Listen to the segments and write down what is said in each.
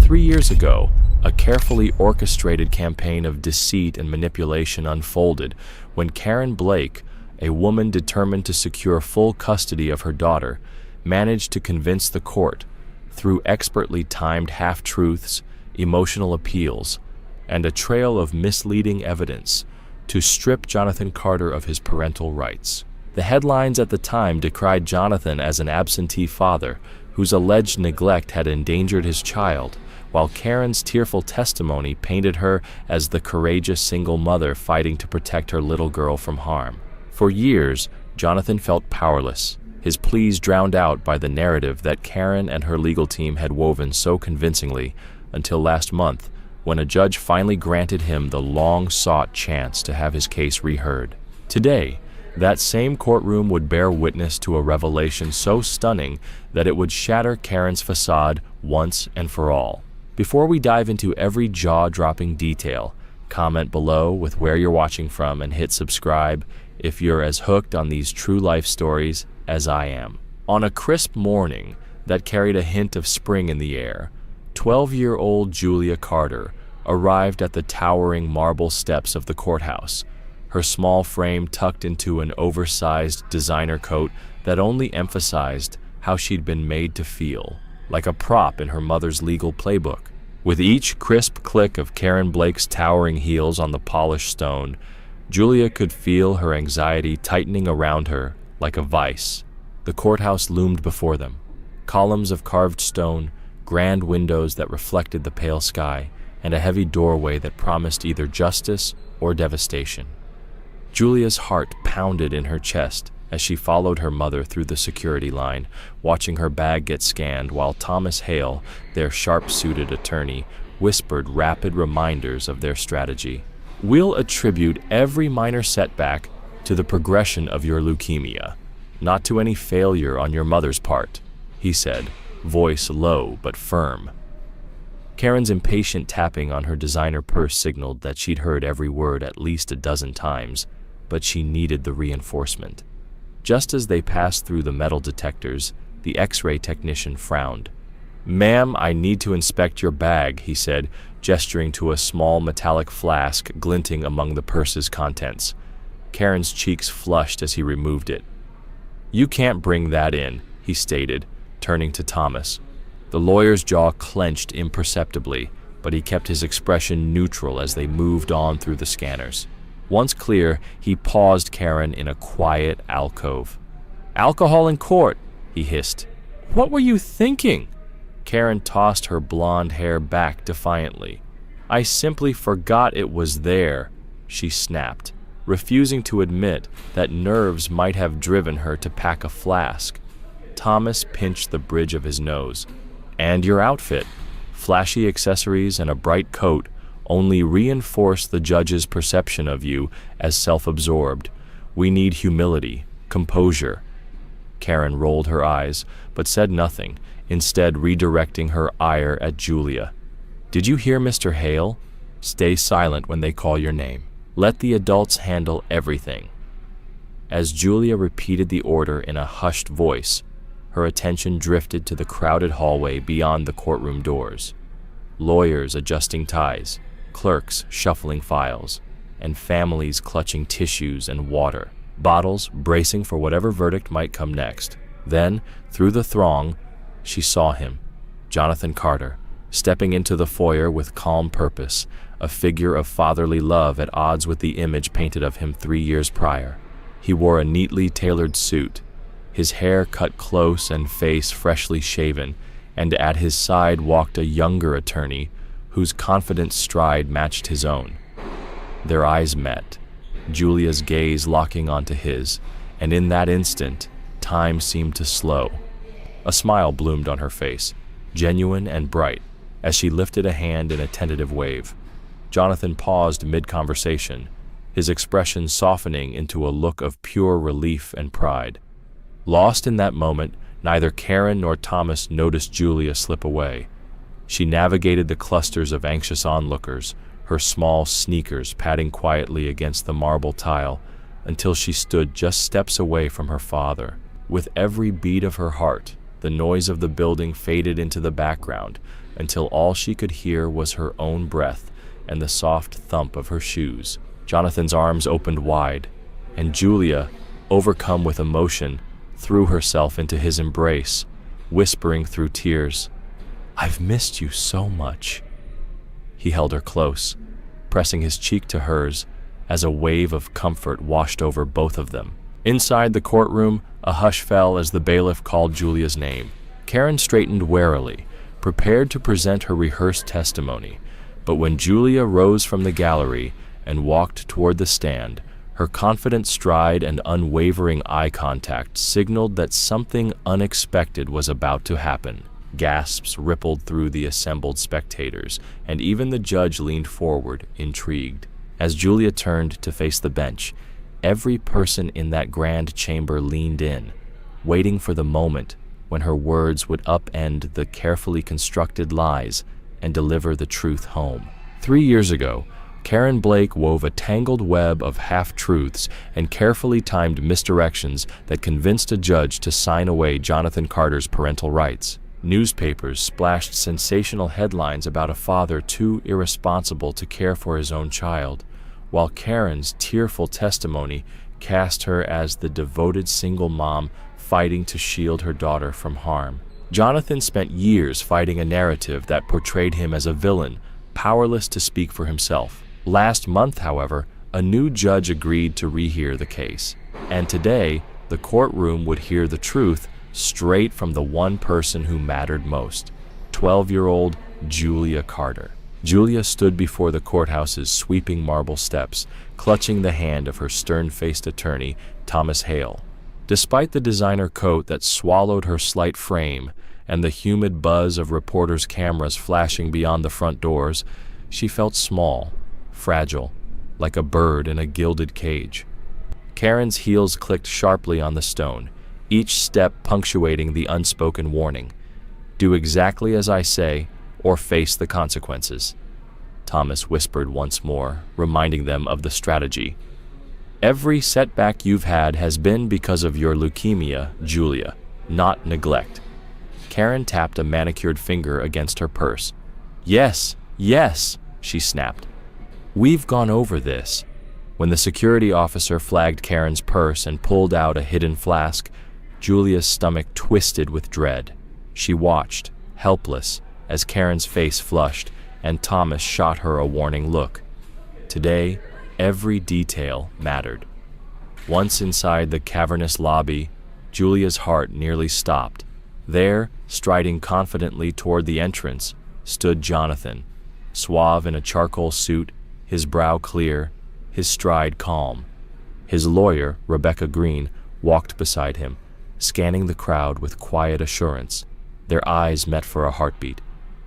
3 years ago, a carefully orchestrated campaign of deceit and manipulation unfolded when Karen Blake, a woman determined to secure full custody of her daughter, managed to convince the court, through expertly timed half-truths, emotional appeals, and a trail of misleading evidence, to strip Jonathan Carter of his parental rights. The headlines at the time decried Jonathan as an absentee father whose alleged neglect had endangered his child, while Karen's tearful testimony painted her as the courageous single mother fighting to protect her little girl from harm. For years, Jonathan felt powerless, his pleas drowned out by the narrative that Karen and her legal team had woven so convincingly, until last month, when a judge finally granted him the long-sought chance to have his case reheard. Today, that same courtroom would bear witness to a revelation so stunning that it would shatter Karen's facade once and for all. Before we dive into every jaw-dropping detail, comment below with where you're watching from and hit subscribe if you're as hooked on these true-life stories as I am. On a crisp morning that carried a hint of spring in the air, 12-year-old Julia Carter arrived at the towering marble steps of the courthouse, her small frame tucked into an oversized designer coat that only emphasized how she'd been made to feel, like a prop in her mother's legal playbook. With each crisp click of Karen Blake's towering heels on the polished stone, Julia could feel her anxiety tightening around her like a vice. The courthouse loomed before them, columns of carved stone, grand windows that reflected the pale sky, and a heavy doorway that promised either justice or devastation. Julia's heart pounded in her chest as she followed her mother through the security line, watching her bag get scanned while Thomas Hale, their sharp-suited attorney, whispered rapid reminders of their strategy. "We'll attribute every minor setback to the progression of your leukemia, not to any failure on your mother's part," he said, voice low but firm. Karen's impatient tapping on her designer purse signaled that she'd heard every word at least a dozen times, but she needed the reinforcement. Just as they passed through the metal detectors, the X-ray technician frowned. "Ma'am, I need to inspect your bag," he said, gesturing to a small metallic flask glinting among the purse's contents. Karen's cheeks flushed as he removed it. "You can't bring that in," he stated, turning to Thomas. The lawyer's jaw clenched imperceptibly, but he kept his expression neutral as they moved on through the scanners. Once clear, he paused Karen in a quiet alcove. "Alcohol in court," he hissed. "What were you thinking?" Karen tossed her blonde hair back defiantly. "I simply forgot it was there," she snapped, refusing to admit that nerves might have driven her to pack a flask. Thomas pinched the bridge of his nose. "And your outfit, flashy accessories and a bright coat, only reinforce the judge's perception of you as self-absorbed. We need humility, composure." Karen rolled her eyes, but said nothing, instead redirecting her ire at Julia. "Did you hear Mr. Hale? Stay silent when they call your name. Let the adults handle everything." As Julia repeated the order in a hushed voice, her attention drifted to the crowded hallway beyond the courtroom doors. Lawyers adjusting ties, clerks shuffling files, and families clutching tissues and water, bottles bracing for whatever verdict might come next. Then, through the throng, she saw him, Jonathan Carter, stepping into the foyer with calm purpose, a figure of fatherly love at odds with the image painted of him 3 years prior. He wore a neatly tailored suit, his hair cut close and face freshly shaven, and at his side walked a younger attorney whose confident stride matched his own. Their eyes met, Julia's gaze locking onto his, and in that instant, time seemed to slow. A smile bloomed on her face, genuine and bright, as she lifted a hand in a tentative wave. Jonathan paused mid-conversation, his expression softening into a look of pure relief and pride. Lost in that moment, neither Karen nor Thomas noticed Julia slip away. She navigated the clusters of anxious onlookers, her small sneakers padding quietly against the marble tile, until she stood just steps away from her father. With every beat of her heart, the noise of the building faded into the background, until all she could hear was her own breath and the soft thump of her shoes. Jonathan's arms opened wide, and Julia, overcome with emotion, threw herself into his embrace, whispering through tears, "I've missed you so much." He held her close, pressing his cheek to hers as a wave of comfort washed over both of them. Inside the courtroom, a hush fell as the bailiff called Julia's name. Karen straightened warily, prepared to present her rehearsed testimony, but when Julia rose from the gallery and walked toward the stand, her confident stride and unwavering eye contact signaled that something unexpected was about to happen. Gasps rippled through the assembled spectators, and even the judge leaned forward, intrigued. As Julia turned to face the bench, every person in that grand chamber leaned in, waiting for the moment when her words would upend the carefully constructed lies and deliver the truth home. 3 years ago, Karen Blake wove a tangled web of half-truths and carefully timed misdirections that convinced a judge to sign away Jonathan Carter's parental rights. Newspapers splashed sensational headlines about a father too irresponsible to care for his own child, while Karen's tearful testimony cast her as the devoted single mom fighting to shield her daughter from harm. Jonathan spent years fighting a narrative that portrayed him as a villain, powerless to speak for himself. Last month, however, a new judge agreed to rehear the case, and today the courtroom would hear the truth straight from the one person who mattered most, 12-year-old Julia Carter. Julia stood before the courthouse's sweeping marble steps, clutching the hand of her stern-faced attorney, Thomas Hale. Despite the designer coat that swallowed her slight frame and the humid buzz of reporters' cameras flashing beyond the front doors, she felt small, fragile, like a bird in a gilded cage. Karen's heels clicked sharply on the stone, each step punctuating the unspoken warning, "Do exactly as I say, or face the consequences." Thomas whispered once more, reminding them of the strategy. "Every setback you've had has been because of your leukemia, Julia, not neglect." Karen tapped a manicured finger against her purse. Yes, she snapped. "We've gone over this." When the security officer flagged Karen's purse and pulled out a hidden flask, Julia's stomach twisted with dread. She watched, helpless, as Karen's face flushed and Thomas shot her a warning look. Today, every detail mattered. Once inside the cavernous lobby, Julia's heart nearly stopped. There, striding confidently toward the entrance, stood Jonathan, suave in a charcoal suit, his brow clear, his stride calm. His lawyer, Rebecca Green, walked beside him, scanning the crowd with quiet assurance. Their eyes met for a heartbeat.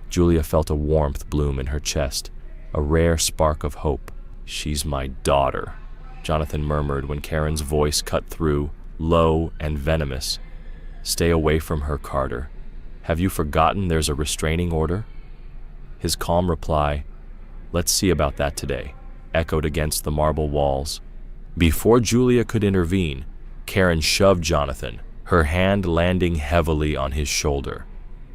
Julia felt a warmth bloom in her chest, a rare spark of hope. "She's my daughter," Jonathan murmured when Karen's voice cut through, low and venomous. "Stay away from her, Carter. Have you forgotten there's a restraining order?" His calm reply, "Let's see about that today," echoed against the marble walls. Before Julia could intervene, Karen shoved Jonathan, her hand landing heavily on his shoulder.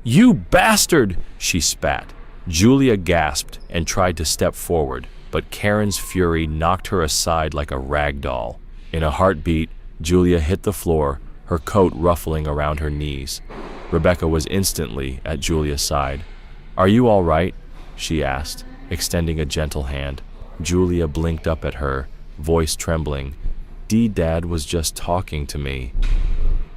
"You bastard!" she spat. Julia gasped and tried to step forward, but Karen's fury knocked her aside like a rag doll. In a heartbeat, Julia hit the floor, her coat ruffling around her knees. Rebecca was instantly at Julia's side. "Are you all right?" she asked, extending a gentle hand. Julia blinked up at her, voice trembling. "Dad was just talking to me."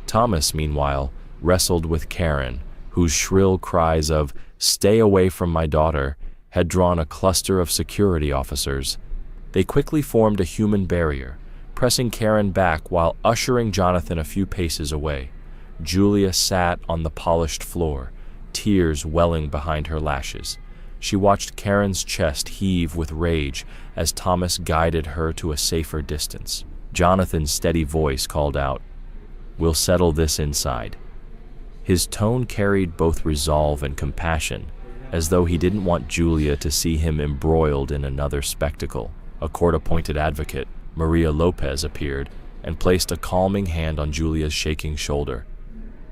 Thomas, meanwhile, wrestled with Karen, whose shrill cries of "Stay away from my daughter" had drawn a cluster of security officers. They quickly formed a human barrier, pressing Karen back while ushering Jonathan a few paces away. Julia sat on the polished floor, tears welling behind her lashes. She watched Karen's chest heave with rage as Thomas guided her to a safer distance. Jonathan's steady voice called out, "We'll settle this inside." His tone carried both resolve and compassion, as though he didn't want Julia to see him embroiled in another spectacle. A court-appointed advocate, Maria Lopez, appeared and placed a calming hand on Julia's shaking shoulder.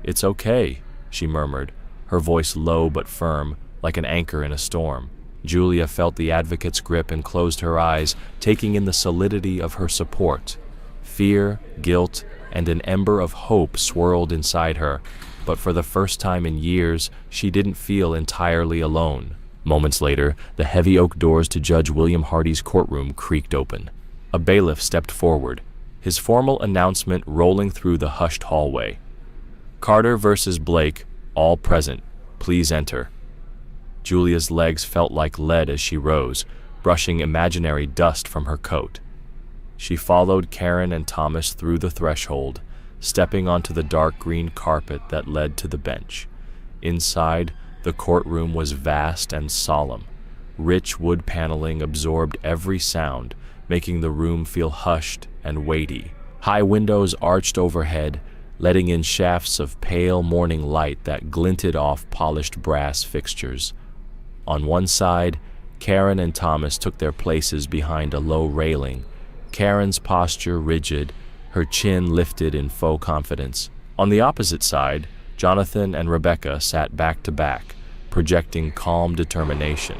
"It's okay," she murmured, her voice low but firm, like an anchor in a storm. Julia felt the advocate's grip and closed her eyes, taking in the solidity of her support. Fear, guilt, and an ember of hope swirled inside her, but for the first time in years, she didn't feel entirely alone. Moments later, the heavy oak doors to Judge William Hardy's courtroom creaked open. A bailiff stepped forward, his formal announcement rolling through the hushed hallway. "Carter versus Blake, all present. Please enter." Julia's legs felt like lead as she rose, brushing imaginary dust from her coat. She followed Karen and Thomas through the threshold, stepping onto the dark green carpet that led to the bench. Inside, the courtroom was vast and solemn. Rich wood paneling absorbed every sound, making the room feel hushed and weighty. High windows arched overhead, letting in shafts of pale morning light that glinted off polished brass fixtures. On one side, Karen and Thomas took their places behind a low railing, Karen's posture rigid, her chin lifted in faux confidence. On the opposite side, Jonathan and Rebecca sat back to back, projecting calm determination.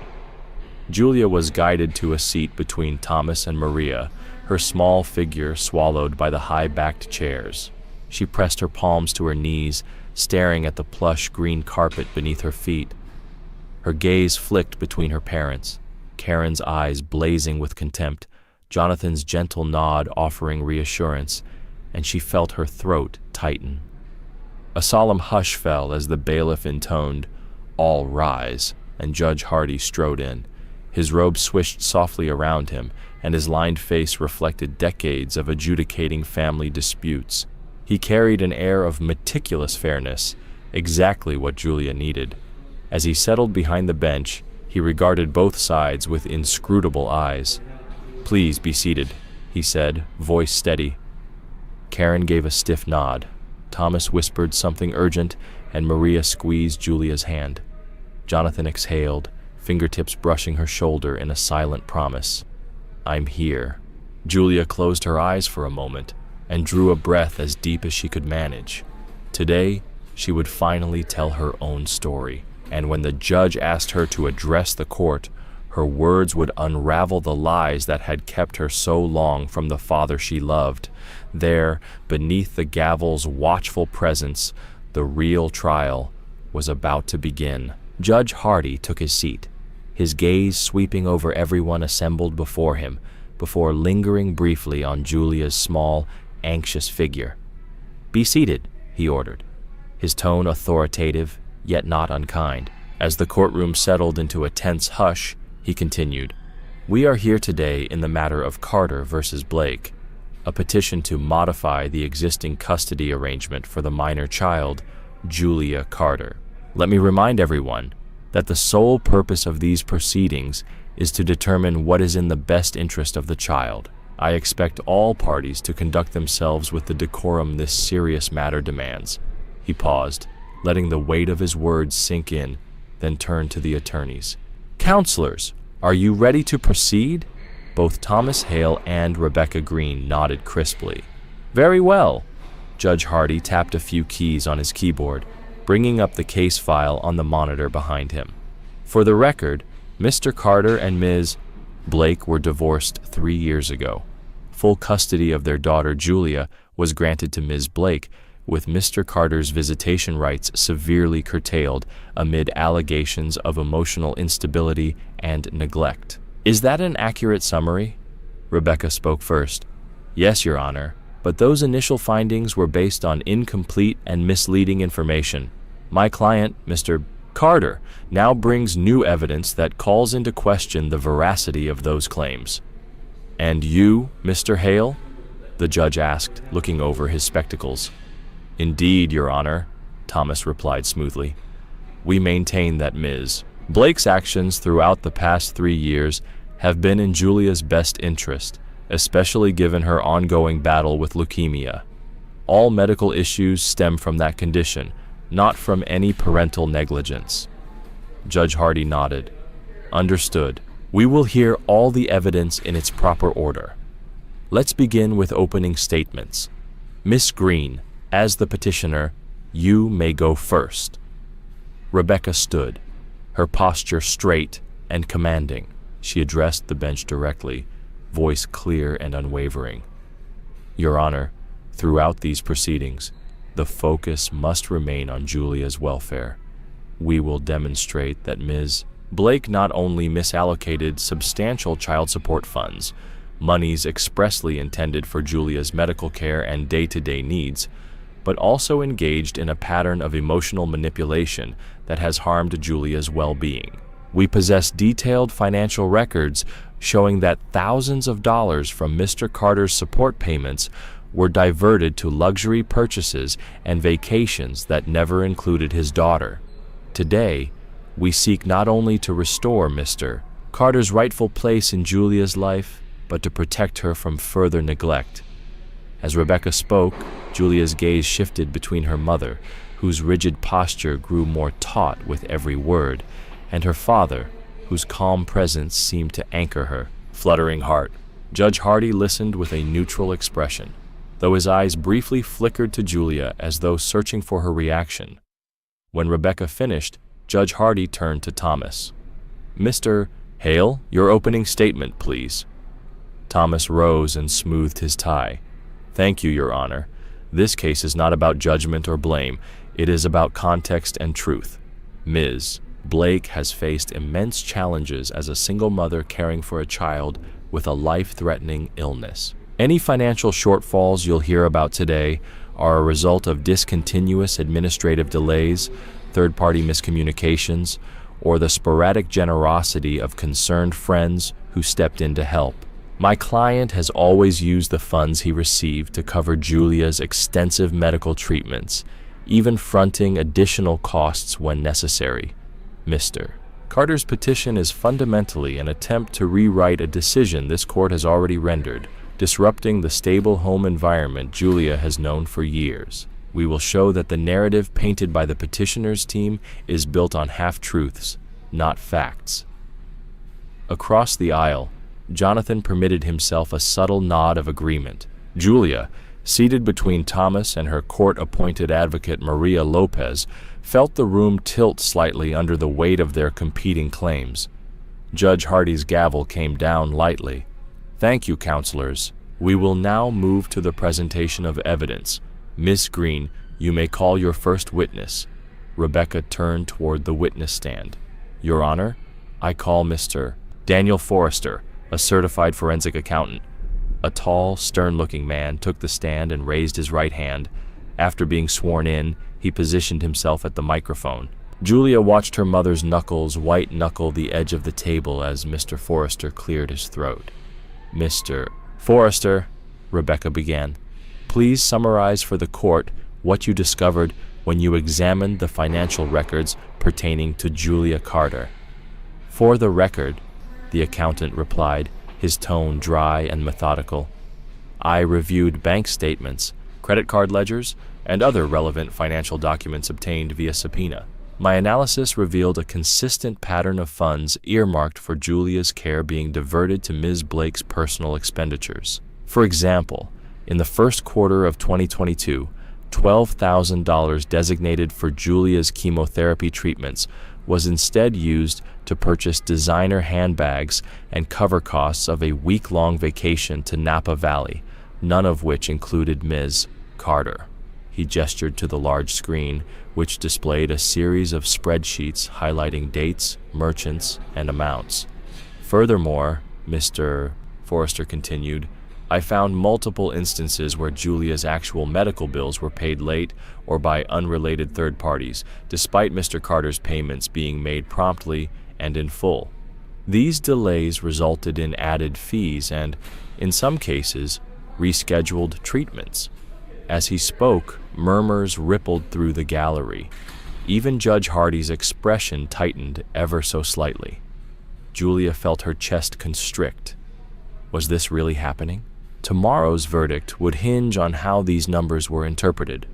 Julia was guided to a seat between Thomas and Maria, her small figure swallowed by the high-backed chairs. She pressed her palms to her knees, staring at the plush green carpet beneath her feet. Her gaze flicked between her parents, Karen's eyes blazing with contempt, Jonathan's gentle nod offering reassurance, and she felt her throat tighten. A solemn hush fell as the bailiff intoned, "All rise," and Judge Hardy strode in. His robe swished softly around him, and his lined face reflected decades of adjudicating family disputes. He carried an air of meticulous fairness, exactly what Julia needed. As he settled behind the bench, he regarded both sides with inscrutable eyes. "Please be seated," he said, voice steady. Karen gave a stiff nod. Thomas whispered something urgent, and Maria squeezed Julia's hand. Jonathan exhaled, fingertips brushing her shoulder in a silent promise. "I'm here." Julia closed her eyes for a moment and drew a breath as deep as she could manage. Today, she would finally tell her own story, and when the judge asked her to address the court, her words would unravel the lies that had kept her so long from the father she loved. There, beneath the gavel's watchful presence, the real trial was about to begin. Judge Hardy took his seat, his gaze sweeping over everyone assembled before him, before lingering briefly on Julia's small, anxious figure. "Be seated," he ordered, his tone authoritative, yet not unkind. As the courtroom settled into a tense hush, he continued, "We are here today in the matter of Carter versus Blake, a petition to modify the existing custody arrangement for the minor child, Julia Carter. Let me remind everyone that the sole purpose of these proceedings is to determine what is in the best interest of the child. I expect all parties to conduct themselves with the decorum this serious matter demands." He paused, letting the weight of his words sink in, then turned to the attorneys. "Counselors, are you ready to proceed?" Both Thomas Hale and Rebecca Green nodded crisply. "Very well." Judge Hardy tapped a few keys on his keyboard, bringing up the case file on the monitor behind him. "For the record, Mr. Carter and Ms. Blake were divorced 3 years ago. Full custody of their daughter Julia was granted to Ms. Blake, with Mr. Carter's visitation rights severely curtailed amid allegations of emotional instability and neglect. Is that an accurate summary? Rebecca spoke first. Yes, Your Honor, but those initial findings were based on incomplete and misleading information. My client, Mr. Carter, now brings new evidence that calls into question the veracity of those claims. And you, Mr. Hale? The judge asked, looking over his spectacles. Indeed, Your Honor, Thomas replied smoothly. We maintain that Ms. Blake's actions throughout the past 3 years have been in Julia's best interest, especially given her ongoing battle with leukemia. All medical issues stem from that condition, not from any parental negligence. Judge Hardy nodded. Understood. We will hear all the evidence in its proper order. Let's begin with opening statements. Miss Green, as the petitioner, you may go first. Rebecca stood, her posture straight and commanding. She addressed the bench directly, voice clear and unwavering. Your Honor, throughout these proceedings, the focus must remain on Julia's welfare. We will demonstrate that Ms. Blake not only misallocated substantial child support funds, monies expressly intended for Julia's medical care and day-to-day needs, but also engaged in a pattern of emotional manipulation that has harmed Julia's well-being. We possess detailed financial records showing that thousands of dollars from Mr. Carter's support payments were diverted to luxury purchases and vacations that never included his daughter. Today, we seek not only to restore Mr. Carter's rightful place in Julia's life, but to protect her from further neglect. As Rebecca spoke, Julia's gaze shifted between her mother, whose rigid posture grew more taut with every word, and her father, whose calm presence seemed to anchor her fluttering heart. Judge Hardy listened with a neutral expression, though his eyes briefly flickered to Julia as though searching for her reaction. When Rebecca finished, Judge Hardy turned to Thomas. Mr. Hale, your opening statement, please. Thomas rose and smoothed his tie. Thank you, Your Honor. This case is not about judgment or blame. It is about context and truth. Ms. Blake has faced immense challenges as a single mother caring for a child with a life-threatening illness. Any financial shortfalls you'll hear about today are a result of discontinuous administrative delays, third-party miscommunications, or the sporadic generosity of concerned friends who stepped in to help. My client has always used the funds he received to cover Julia's extensive medical treatments, even fronting additional costs when necessary. Mr. Carter's petition is fundamentally an attempt to rewrite a decision this court has already rendered, disrupting the stable home environment Julia has known for years. We will show that the narrative painted by the petitioner's team is built on half-truths, not facts. Across the aisle, Jonathan permitted himself a subtle nod of agreement. Julia, seated between Thomas and her court-appointed advocate Maria Lopez, felt the room tilt slightly under the weight of their competing claims. Judge Hardy's gavel came down lightly. Thank you, counselors. We will now move to the presentation of evidence. Miss Green, you may call your first witness. Rebecca turned toward the witness stand. Your Honor, I call Mr. Daniel Forrester, a certified forensic accountant. A tall, stern-looking man took the stand and raised his right hand. After being sworn in, he positioned himself at the microphone. Julia watched her mother's knuckles white-knuckle the edge of the table as Mr. Forrester cleared his throat. Mr. Forrester, Rebecca began, please summarize for the court what you discovered when you examined the financial records pertaining to Julia Carter. For the record, the accountant replied, his tone dry and methodical. I reviewed bank statements, credit card ledgers, and other relevant financial documents obtained via subpoena. My analysis revealed a consistent pattern of funds earmarked for Julia's care being diverted to Ms. Blake's personal expenditures. For example, in the first quarter of 2022, $12,000 designated for Julia's chemotherapy treatments was instead used to purchase designer handbags and cover costs of a week-long vacation to Napa Valley, none of which included Ms. Carter. He gestured to the large screen, which displayed a series of spreadsheets highlighting dates, merchants, and amounts. Furthermore, Mr. Forrester continued, I found multiple instances where Julia's actual medical bills were paid late or by unrelated third parties, despite Mr. Carter's payments being made promptly and in full. These delays resulted in added fees and, in some cases, rescheduled treatments. As he spoke, murmurs rippled through the gallery. Even Judge Hardy's expression tightened ever so slightly. Julia felt her chest constrict. Was this really happening? Tomorrow's verdict would hinge on how these numbers were interpreted.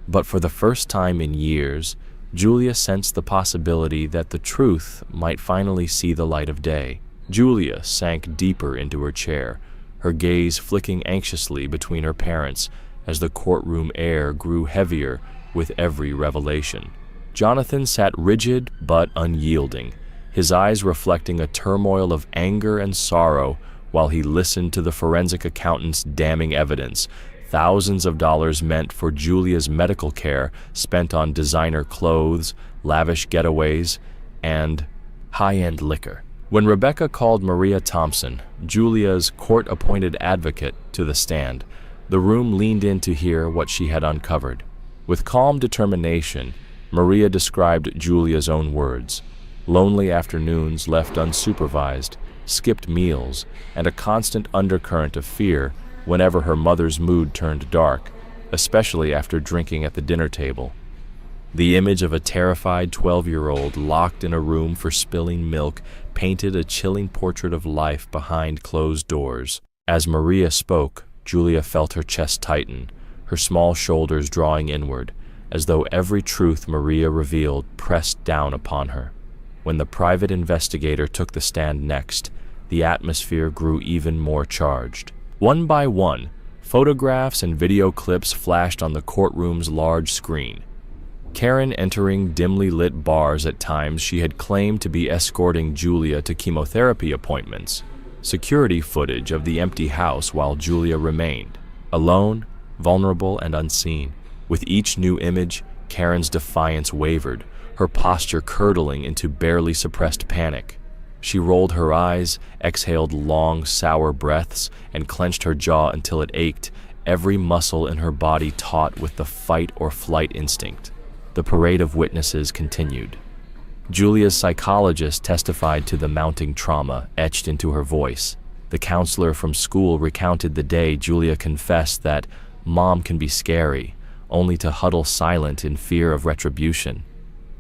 But for the first time in years, Julia sensed the possibility that the truth might finally see the light of day. Julia sank deeper into her chair, her gaze flicking anxiously between her parents as the courtroom air grew heavier with every revelation. Jonathan sat rigid but unyielding, his eyes reflecting a turmoil of anger and sorrow while he listened to the forensic accountant's damning evidence. Thousands of dollars meant for Julia's medical care spent on designer clothes, lavish getaways, and high-end liquor. When Rebecca called Maria Thompson, Julia's court-appointed advocate, to the stand, the room leaned in to hear what she had uncovered. With calm determination, Maria described Julia's own words: lonely afternoons left unsupervised, skipped meals, and a constant undercurrent of fear whenever her mother's mood turned dark, especially after drinking at the dinner table. The image of a terrified 12-year-old locked in a room for spilling milk painted a chilling portrait of life behind closed doors. As Maria spoke, Julia felt her chest tighten, her small shoulders drawing inward, as though every truth Maria revealed pressed down upon her. When the private investigator took the stand next, the atmosphere grew even more charged. One by one, photographs and video clips flashed on the courtroom's large screen. Karen entering dimly lit bars at times she had claimed to be escorting Julia to chemotherapy appointments. Security footage of the empty house while Julia remained, alone, vulnerable, and unseen. With each new image, Karen's defiance wavered, her posture curdling into barely suppressed panic. She rolled her eyes, exhaled long, sour breaths, and clenched her jaw until it ached, every muscle in her body taut with the fight-or-flight instinct. The parade of witnesses continued. Julia's psychologist testified to the mounting trauma etched into her voice. The counselor from school recounted the day Julia confessed that mom can be scary, only to huddle silent in fear of retribution.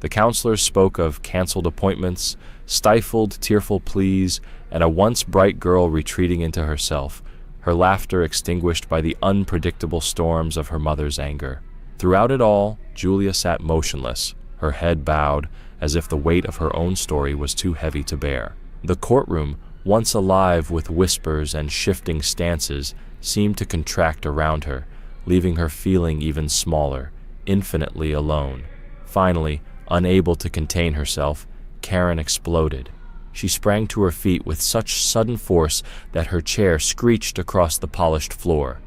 The counselor spoke of canceled appointments, stifled, tearful pleas, and a once bright girl retreating into herself, her laughter extinguished by the unpredictable storms of her mother's anger. Throughout it all, Julia sat motionless, her head bowed, as if the weight of her own story was too heavy to bear. The courtroom, once alive with whispers and shifting stances, seemed to contract around her, leaving her feeling even smaller, infinitely alone. Finally, unable to contain herself, Karen exploded. She sprang to her feet with such sudden force that her chair screeched across the polished floor.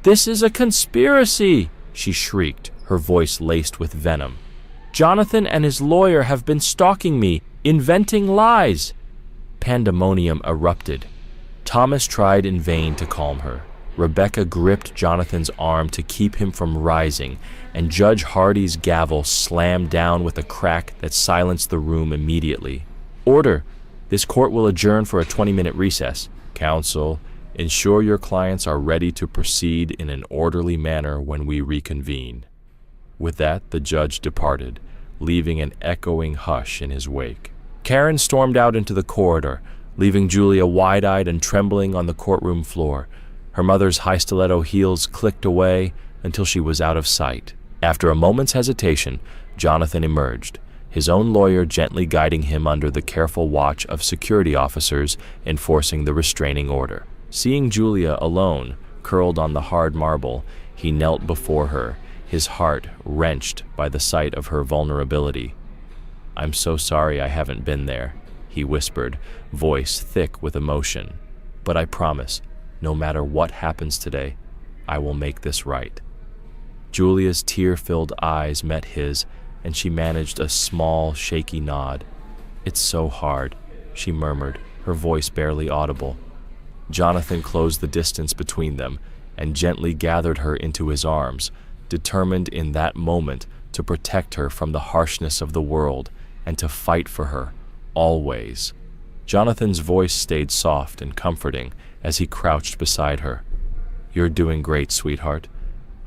"This is a conspiracy!" she shrieked, her voice laced with venom. "Jonathan and his lawyer have been stalking me, inventing lies!" Pandemonium erupted. Thomas tried in vain to calm her. Rebecca gripped Jonathan's arm to keep him from rising, and Judge Hardy's gavel slammed down with a crack that silenced the room immediately. "Order! This court will adjourn for a 20-minute recess. Counsel, ensure your clients are ready to proceed in an orderly manner when we reconvene." With that, the judge departed, leaving an echoing hush in his wake. Karen stormed out into the corridor, leaving Julia wide-eyed and trembling on the courtroom floor. Her mother's high stiletto heels clicked away until she was out of sight. After a moment's hesitation, Jonathan emerged, his own lawyer gently guiding him under the careful watch of security officers enforcing the restraining order. Seeing Julia alone, curled on the hard marble, he knelt before her, his heart wrenched by the sight of her vulnerability. "I'm so sorry I haven't been there," he whispered, voice thick with emotion. "But I promise, no matter what happens today, I will make this right." Julia's tear-filled eyes met his, and she managed a small, shaky nod. "It's so hard," she murmured, her voice barely audible. Jonathan closed the distance between them and gently gathered her into his arms, determined in that moment to protect her from the harshness of the world and to fight for her, always. Jonathan's voice stayed soft and comforting as he crouched beside her. "You're doing great, sweetheart.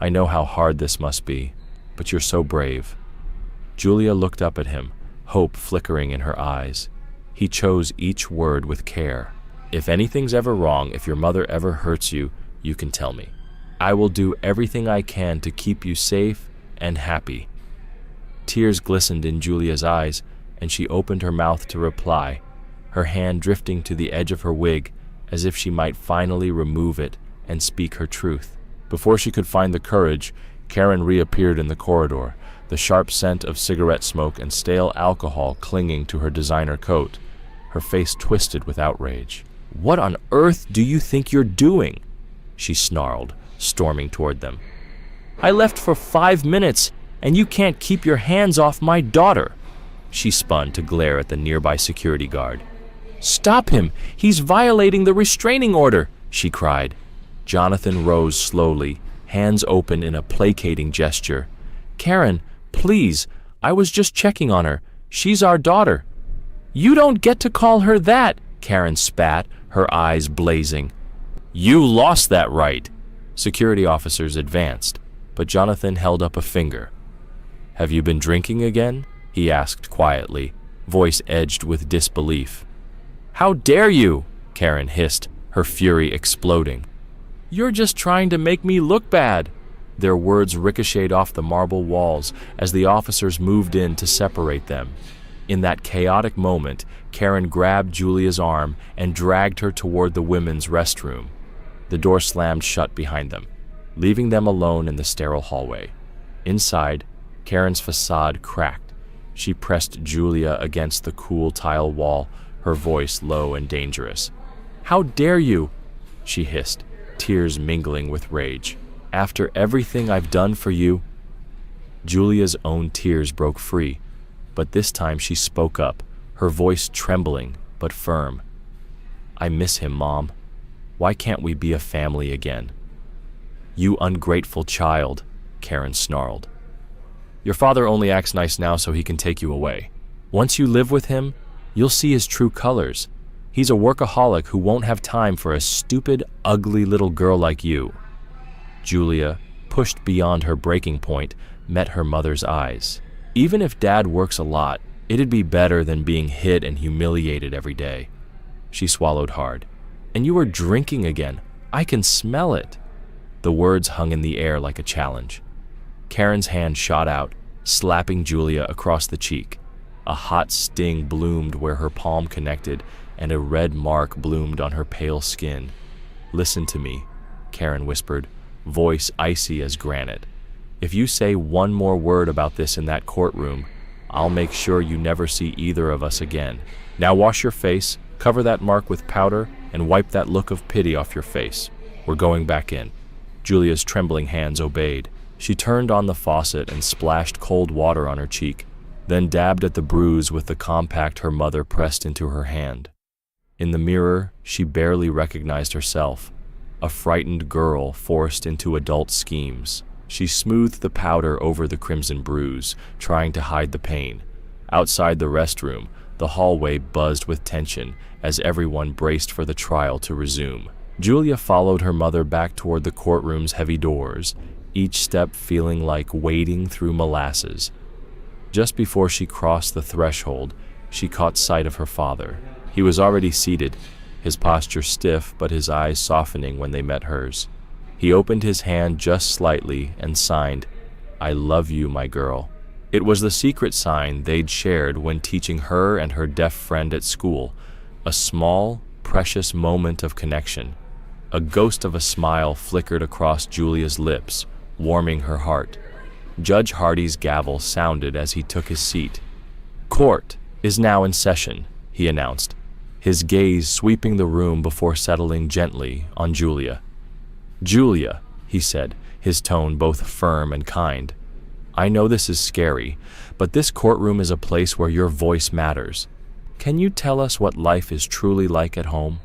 I know how hard this must be, but you're so brave." Julia looked up at him, hope flickering in her eyes. He chose each word with care. "If anything's ever wrong, if your mother ever hurts you, you can tell me. I will do everything I can to keep you safe and happy." Tears glistened in Julia's eyes, and she opened her mouth to reply, her hand drifting to the edge of her wig as if she might finally remove it and speak her truth. Before she could find the courage, Karen reappeared in the corridor, the sharp scent of cigarette smoke and stale alcohol clinging to her designer coat. Her face twisted with outrage. "What on earth do you think you're doing?" she snarled, storming toward them. "I left for 5 minutes, and you can't keep your hands off my daughter." She spun to glare at the nearby security guard. "Stop him! He's violating the restraining order!" she cried. Jonathan rose slowly, hands open in a placating gesture. "Karen, please, I was just checking on her. She's our daughter." "You don't get to call her that," Karen spat, her eyes blazing. "You lost that right." Security officers advanced, but Jonathan held up a finger. "Have you been drinking again?" he asked quietly, voice edged with disbelief. "How dare you!" Karen hissed, her fury exploding. "You're just trying to make me look bad." Their words ricocheted off the marble walls as the officers moved in to separate them. In that chaotic moment, Karen grabbed Julia's arm and dragged her toward the women's restroom. The door slammed shut behind them, leaving them alone in the sterile hallway. Inside, Karen's facade cracked. She pressed Julia against the cool tile wall, her voice low and dangerous. "How dare you!" she hissed, tears mingling with rage. "After everything I've done for you." Julia's own tears broke free, but this time she spoke up, her voice trembling but firm. "I miss him, Mom. Why can't we be a family again?" "You ungrateful child," Karen snarled. "Your father only acts nice now so he can take you away. Once you live with him, you'll see his true colors. He's a workaholic who won't have time for a stupid, ugly little girl like you." Julia, pushed beyond her breaking point, met her mother's eyes. "Even if Dad works a lot, it'd be better than being hit and humiliated every day." She swallowed hard. "And you are drinking again. I can smell it." The words hung in the air like a challenge. Karen's hand shot out, slapping Julia across the cheek. A hot sting bloomed where her palm connected, and a red mark bloomed on her pale skin. "Listen to me," Karen whispered, voice icy as granite. "If you say one more word about this in that courtroom, I'll make sure you never see either of us again. Now wash your face, cover that mark with powder, and wipe that look of pity off your face. We're going back in." Julia's trembling hands obeyed. She turned on the faucet and splashed cold water on her cheek, then dabbed at the bruise with the compact her mother pressed into her hand. In the mirror, she barely recognized herself, a frightened girl forced into adult schemes. She smoothed the powder over the crimson bruise, trying to hide the pain. Outside the restroom, the hallway buzzed with tension as everyone braced for the trial to resume. Julia followed her mother back toward the courtroom's heavy doors, each step feeling like wading through molasses. Just before she crossed the threshold, she caught sight of her father. He was already seated, his posture stiff but his eyes softening when they met hers. He opened his hand just slightly and signed, "I love you, my girl." It was the secret sign they'd shared when teaching her and her deaf friend at school, a small, precious moment of connection. A ghost of a smile flickered across Julia's lips, warming her heart. Judge Hardy's gavel sounded as he took his seat. "Court is now in session," he announced, his gaze sweeping the room before settling gently on Julia. "Julia," he said, his tone both firm and kind, "I know this is scary, but this courtroom is a place where your voice matters. Can you tell us what life is truly like at home?"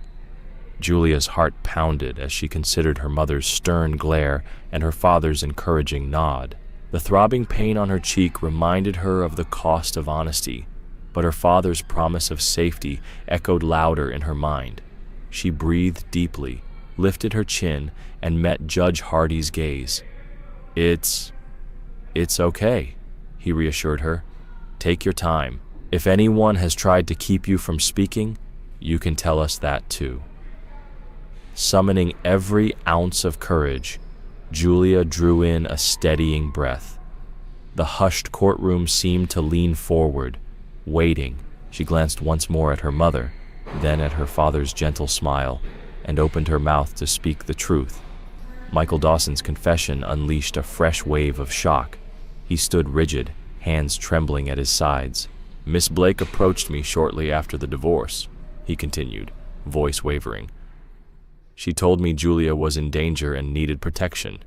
Julia's heart pounded as she considered her mother's stern glare and her father's encouraging nod. The throbbing pain on her cheek reminded her of the cost of honesty, but her father's promise of safety echoed louder in her mind. She breathed deeply, lifted her chin, and met Judge Hardy's gaze. It's okay," he reassured her. "Take your time. If anyone has tried to keep you from speaking, you can tell us that too." Summoning every ounce of courage, Julia drew in a steadying breath. The hushed courtroom seemed to lean forward, waiting. She glanced once more at her mother, then at her father's gentle smile, and opened her mouth to speak the truth. Michael Dawson's confession unleashed a fresh wave of shock. He stood rigid, hands trembling at his sides. "Miss Blake approached me shortly after the divorce," he continued, voice wavering. "She told me Julia was in danger and needed protection.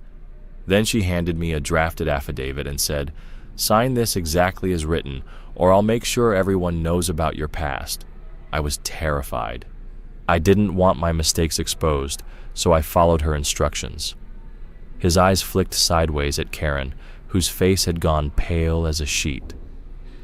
Then she handed me a drafted affidavit and said, 'Sign this exactly as written, or I'll make sure everyone knows about your past.' I was terrified. I didn't want my mistakes exposed, so I followed her instructions." His eyes flicked sideways at Karen, whose face had gone pale as a sheet.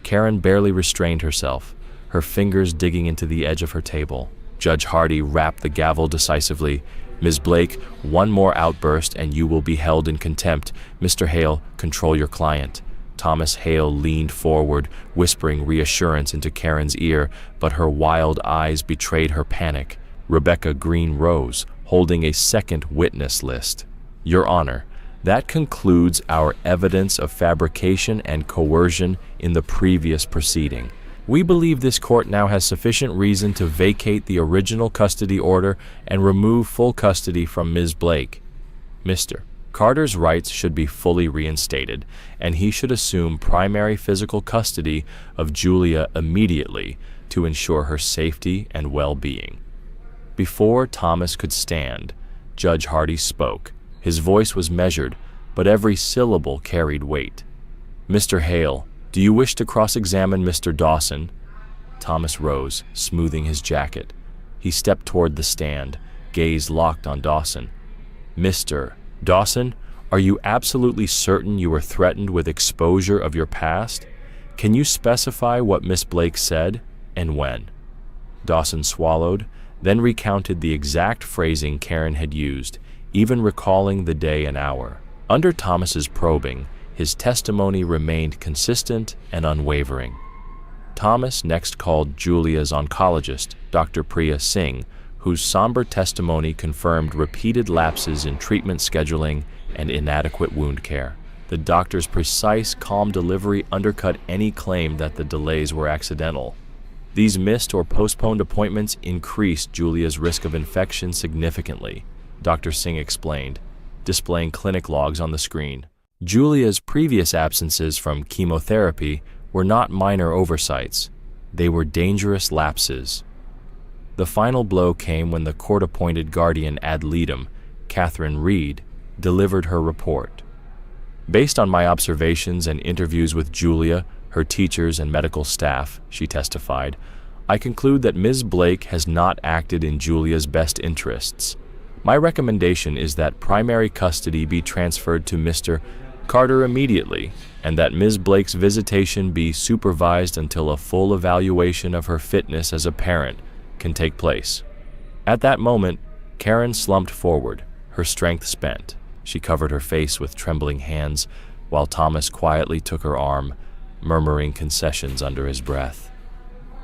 Karen barely restrained herself, her fingers digging into the edge of her table. Judge Hardy rapped the gavel decisively. "Ms. Blake, one more outburst and you will be held in contempt. Mr. Hale, control your client." Thomas Hale leaned forward, whispering reassurance into Karen's ear, but her wild eyes betrayed her panic. Rebecca Green rose, holding a second witness list. "Your Honor, that concludes our evidence of fabrication and coercion in the previous proceeding. We believe this court now has sufficient reason to vacate the original custody order and remove full custody from Ms. Blake. Mr. Carter's rights should be fully reinstated, and he should assume primary physical custody of Julia immediately to ensure her safety and well-being." Before Thomas could stand, Judge Hardy spoke. His voice was measured, but every syllable carried weight. "Mr. Hale, do you wish to cross-examine Mr. Dawson?" Thomas rose, smoothing his jacket. He stepped toward the stand, gaze locked on Dawson. "Mr. Dawson, are you absolutely certain you were threatened with exposure of your past? Can you specify what Miss Blake said and when?" Dawson swallowed, then recounted the exact phrasing Karen had used, even recalling the day and hour. Under Thomas's probing, his testimony remained consistent and unwavering. Thomas next called Julia's oncologist, Dr. Priya Singh, whose somber testimony confirmed repeated lapses in treatment scheduling and inadequate wound care. The doctor's precise, calm delivery undercut any claim that the delays were accidental. These missed or postponed appointments increased Julia's risk of infection significantly, Dr. Singh explained, displaying clinic logs on the screen. Julia's previous absences from chemotherapy were not minor oversights. They were dangerous lapses. The final blow came when the court-appointed guardian ad litem, Catherine Reed, delivered her report. "Based on my observations and interviews with Julia, her teachers and medical staff," she testified, "I conclude that Ms. Blake has not acted in Julia's best interests. My recommendation is that primary custody be transferred to Mr. Carter immediately, and that Ms. Blake's visitation be supervised until a full evaluation of her fitness as a parent can take place." At that moment, Karen slumped forward, her strength spent. She covered her face with trembling hands, while Thomas quietly took her arm, murmuring concessions under his breath.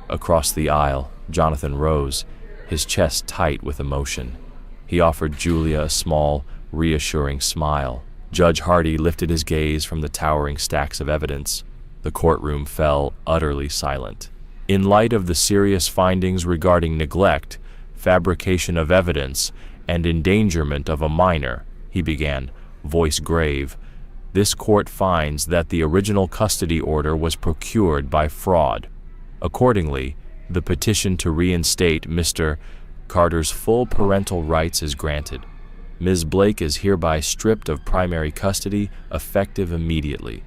Across the aisle, Jonathan rose, his chest tight with emotion. He offered Julia a small, reassuring smile. Judge Hardy lifted his gaze from the towering stacks of evidence. The courtroom fell utterly silent. "In light of the serious findings regarding neglect, fabrication of evidence, and endangerment of a minor," he began, voice grave, "this court finds that the original custody order was procured by fraud. Accordingly, the petition to reinstate Mr. Carter's full parental rights is granted. Ms. Blake is hereby stripped of primary custody, effective immediately.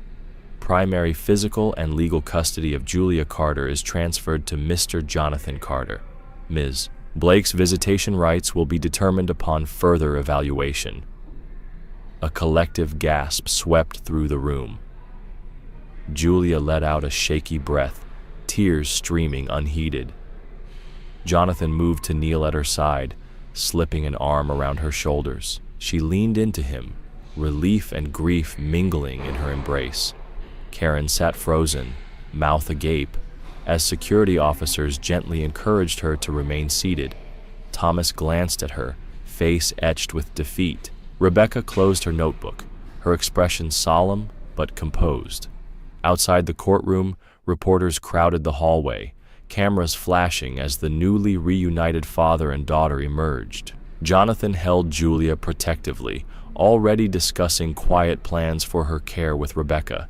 Primary physical and legal custody of Julia Carter is transferred to Mr. Jonathan Carter. Ms. Blake's visitation rights will be determined upon further evaluation." A collective gasp swept through the room. Julia let out a shaky breath, tears streaming unheeded. Jonathan moved to kneel at her side, slipping an arm around her shoulders. She leaned into him, relief and grief mingling in her embrace. Karen sat frozen, mouth agape, as security officers gently encouraged her to remain seated. Thomas glanced at her, face etched with defeat. Rebecca closed her notebook, her expression solemn but composed. Outside the courtroom, reporters crowded the hallway, cameras flashing as the newly reunited father and daughter emerged. Jonathan held Julia protectively, already discussing quiet plans for her care with Rebecca.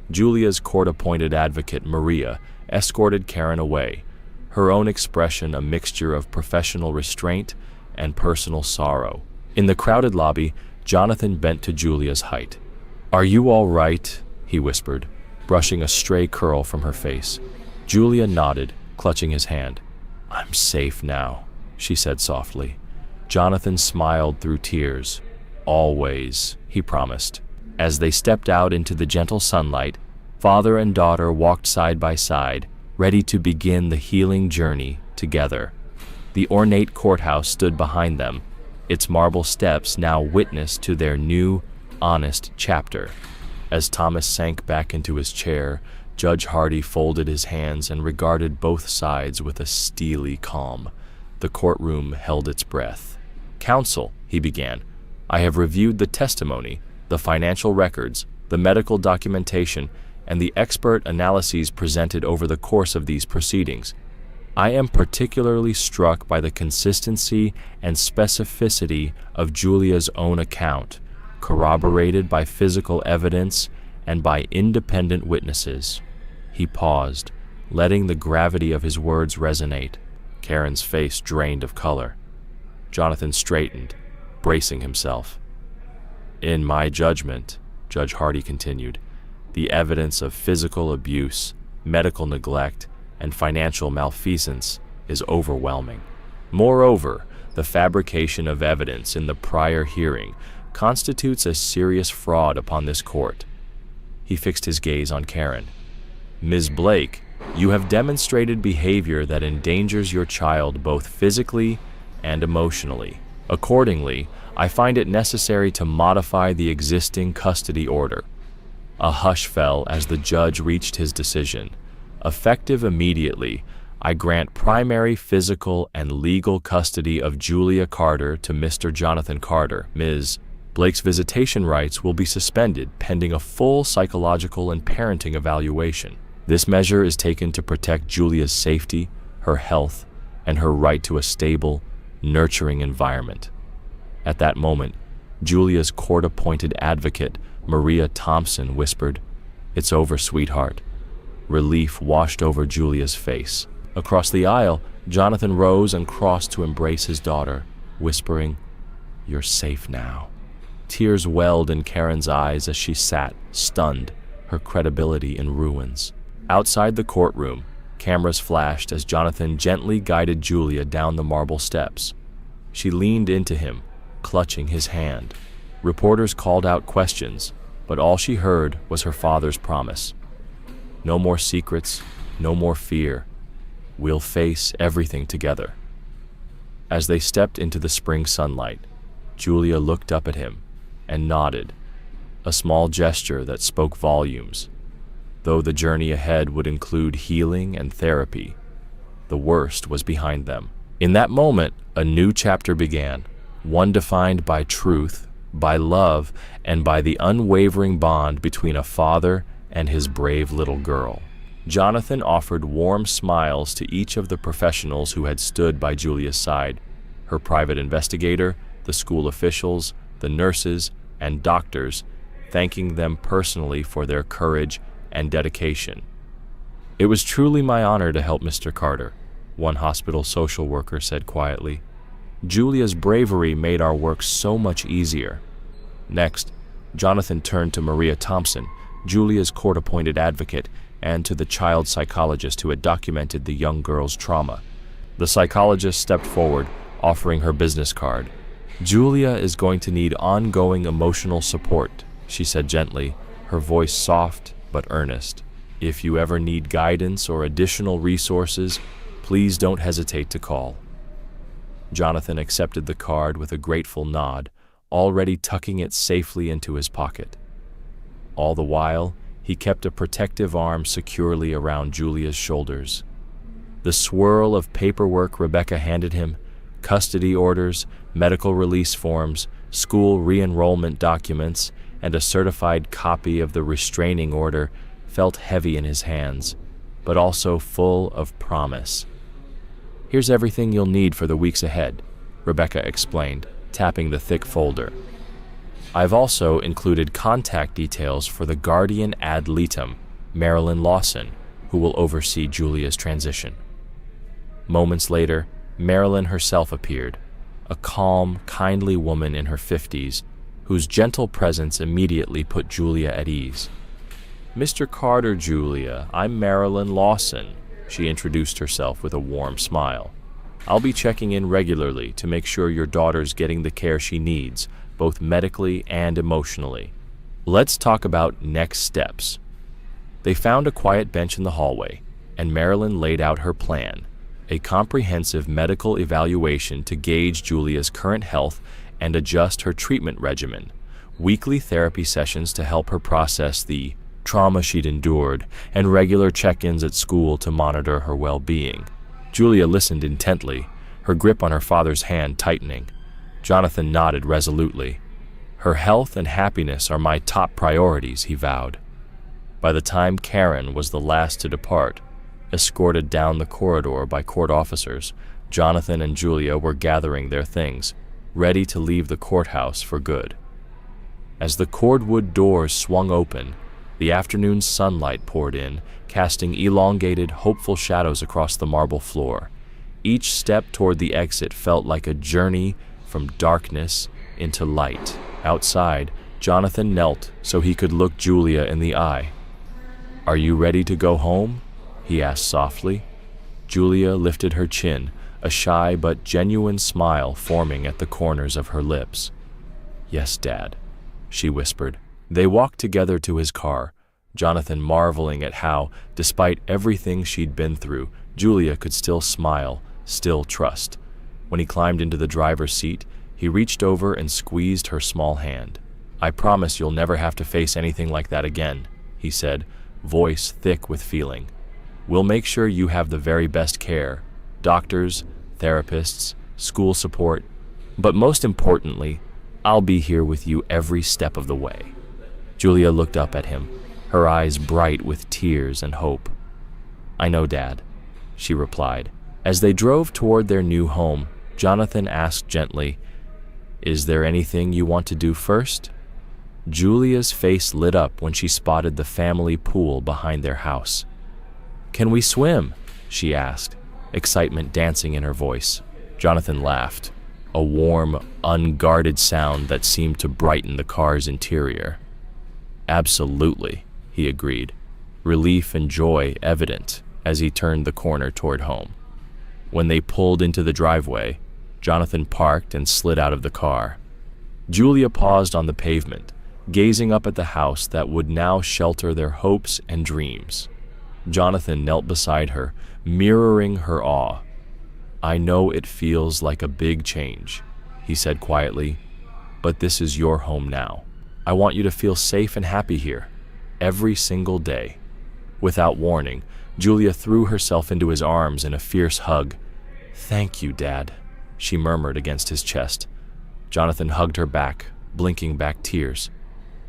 Julia's court-appointed advocate, Maria, escorted Karen away, her own expression a mixture of professional restraint and personal sorrow. In the crowded lobby, Jonathan bent to Julia's height. "Are you all right?" he whispered, brushing a stray curl from her face. Julia nodded, clutching his hand. "I'm safe now," she said softly. Jonathan smiled through tears. "Always," he promised. As they stepped out into the gentle sunlight, father and daughter walked side by side, ready to begin the healing journey together. The ornate courthouse stood behind them, its marble steps now witness to their new, honest chapter. As Thomas sank back into his chair, Judge Hardy folded his hands and regarded both sides with a steely calm. The courtroom held its breath. "Counsel," he began, "I have reviewed the testimony, the financial records, the medical documentation, and the expert analyses presented over the course of these proceedings. I am particularly struck by the consistency and specificity of Julia's own account, corroborated by physical evidence and by independent witnesses." He paused, letting the gravity of his words resonate. Karen's face drained of color. Jonathan straightened, bracing himself. "In my judgment," Judge Hardy continued, "the evidence of physical abuse, medical neglect, and financial malfeasance is overwhelming. Moreover, the fabrication of evidence in the prior hearing constitutes a serious fraud upon this court." He fixed his gaze on Karen. "Ms. Blake, you have demonstrated behavior that endangers your child both physically and emotionally. Accordingly, I find it necessary to modify the existing custody order." A hush fell as the judge reached his decision. "Effective immediately, I grant primary physical and legal custody of Julia Carter to Mr. Jonathan Carter. Ms. Blake's visitation rights will be suspended pending a full psychological and parenting evaluation. This measure is taken to protect Julia's safety, her health, and her right to a stable, nurturing environment." At that moment, Julia's court-appointed advocate, Maria Thompson, whispered, "It's over, sweetheart." Relief washed over Julia's face. Across the aisle, Jonathan rose and crossed to embrace his daughter, whispering, "You're safe now." Tears welled in Karen's eyes as she sat, stunned, her credibility in ruins. Outside the courtroom, cameras flashed as Jonathan gently guided Julia down the marble steps. She leaned into him, clutching his hand. Reporters called out questions, but all she heard was her father's promise. "No more secrets, no more fear. We'll face everything together." As they stepped into the spring sunlight, Julia looked up at him and nodded, a small gesture that spoke volumes. Though the journey ahead would include healing and therapy, the worst was behind them. In that moment, a new chapter began, one defined by truth, by love, and by the unwavering bond between a father and his brave little girl. Jonathan offered warm smiles to each of the professionals who had stood by Julia's side, her private investigator, the school officials, the nurses, and doctors, thanking them personally for their courage and dedication. "It was truly my honor to help Mr. Carter," one hospital social worker said quietly. "Julia's bravery made our work so much easier." Next, Jonathan turned to Maria Thompson, Julia's court-appointed advocate, and to the child psychologist who had documented the young girl's trauma. The psychologist stepped forward, offering her business card. "Julia is going to need ongoing emotional support," she said gently, her voice soft but earnest. "If you ever need guidance or additional resources, please don't hesitate to call." Jonathan accepted the card with a grateful nod, already tucking it safely into his pocket. All the while, he kept a protective arm securely around Julia's shoulders. The swirl of paperwork Rebecca handed him, custody orders, medical release forms, school re-enrollment documents, and a certified copy of the restraining order, felt heavy in his hands, but also full of promise. "Here's everything you'll need for the weeks ahead," Rebecca explained, tapping the thick folder. I've also included contact details for the guardian ad litem, Marilyn Lawson, who will oversee Julia's transition. Moments later, Marilyn herself appeared, a calm, kindly woman in her 50s, whose gentle presence immediately put Julia at ease. "Mr. Carter, Julia, I'm Marilyn Lawson," she introduced herself with a warm smile. "I'll be checking in regularly to make sure your daughter's getting the care she needs, both medically and emotionally. Let's talk about next steps." They found a quiet bench in the hallway, and Marilyn laid out her plan, a comprehensive medical evaluation to gauge Julia's current health and adjust her treatment regimen, weekly therapy sessions to help her process the trauma she'd endured, and regular check-ins at school to monitor her well-being. Julia listened intently, her grip on her father's hand tightening. Jonathan nodded resolutely. "Her health and happiness are my top priorities," he vowed. By the time Karen was the last to depart, escorted down the corridor by court officers, Jonathan and Julia were gathering their things, ready to leave the courthouse for good. As the cordwood doors swung open, the afternoon sunlight poured in, casting elongated, hopeful shadows across the marble floor. Each step toward the exit felt like a journey from darkness into light. Outside, Jonathan knelt so he could look Julia in the eye. "Are you ready to go home?" he asked softly. Julia lifted her chin, a shy but genuine smile forming at the corners of her lips. "Yes, Dad," she whispered. They walked together to his car, Jonathan marveling at how, despite everything she'd been through, Julia could still smile, still trust. When he climbed into the driver's seat, he reached over and squeezed her small hand. "I promise you'll never have to face anything like that again," he said, voice thick with feeling. "We'll make sure you have the very best care, doctors, therapists, school support, but most importantly, I'll be here with you every step of the way." Julia looked up at him, her eyes bright with tears and hope. "I know, Dad," she replied. As they drove toward their new home, Jonathan asked gently, "Is there anything you want to do first?" Julia's face lit up when she spotted the family pool behind their house. "Can we swim?" she asked, excitement dancing in her voice. Jonathan laughed, a warm, unguarded sound that seemed to brighten the car's interior. "Absolutely," he agreed, relief and joy evident as he turned the corner toward home. When they pulled into the driveway, Jonathan parked and slid out of the car. Julia paused on the pavement, gazing up at the house that would now shelter their hopes and dreams. Jonathan knelt beside her, mirroring her awe. "I know it feels like a big change," he said quietly, "but this is your home now. I want you to feel safe and happy here, every single day." Without warning, Julia threw herself into his arms in a fierce hug. "Thank you, Dad," she murmured against his chest. Jonathan hugged her back, blinking back tears.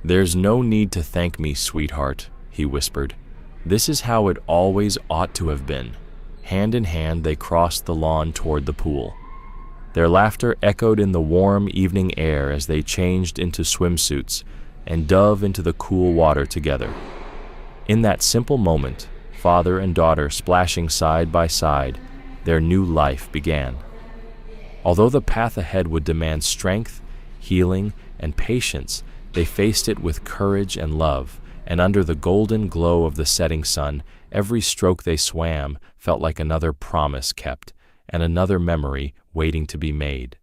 "There's no need to thank me, sweetheart," he whispered. "This is how it always ought to have been." Hand in hand, they crossed the lawn toward the pool. Their laughter echoed in the warm evening air as they changed into swimsuits and dove into the cool water together. In that simple moment, father and daughter splashing side by side, their new life began. Although the path ahead would demand strength, healing, and patience, they faced it with courage and love, and under the golden glow of the setting sun, every stroke they swam felt like another promise kept and another memory waiting to be made.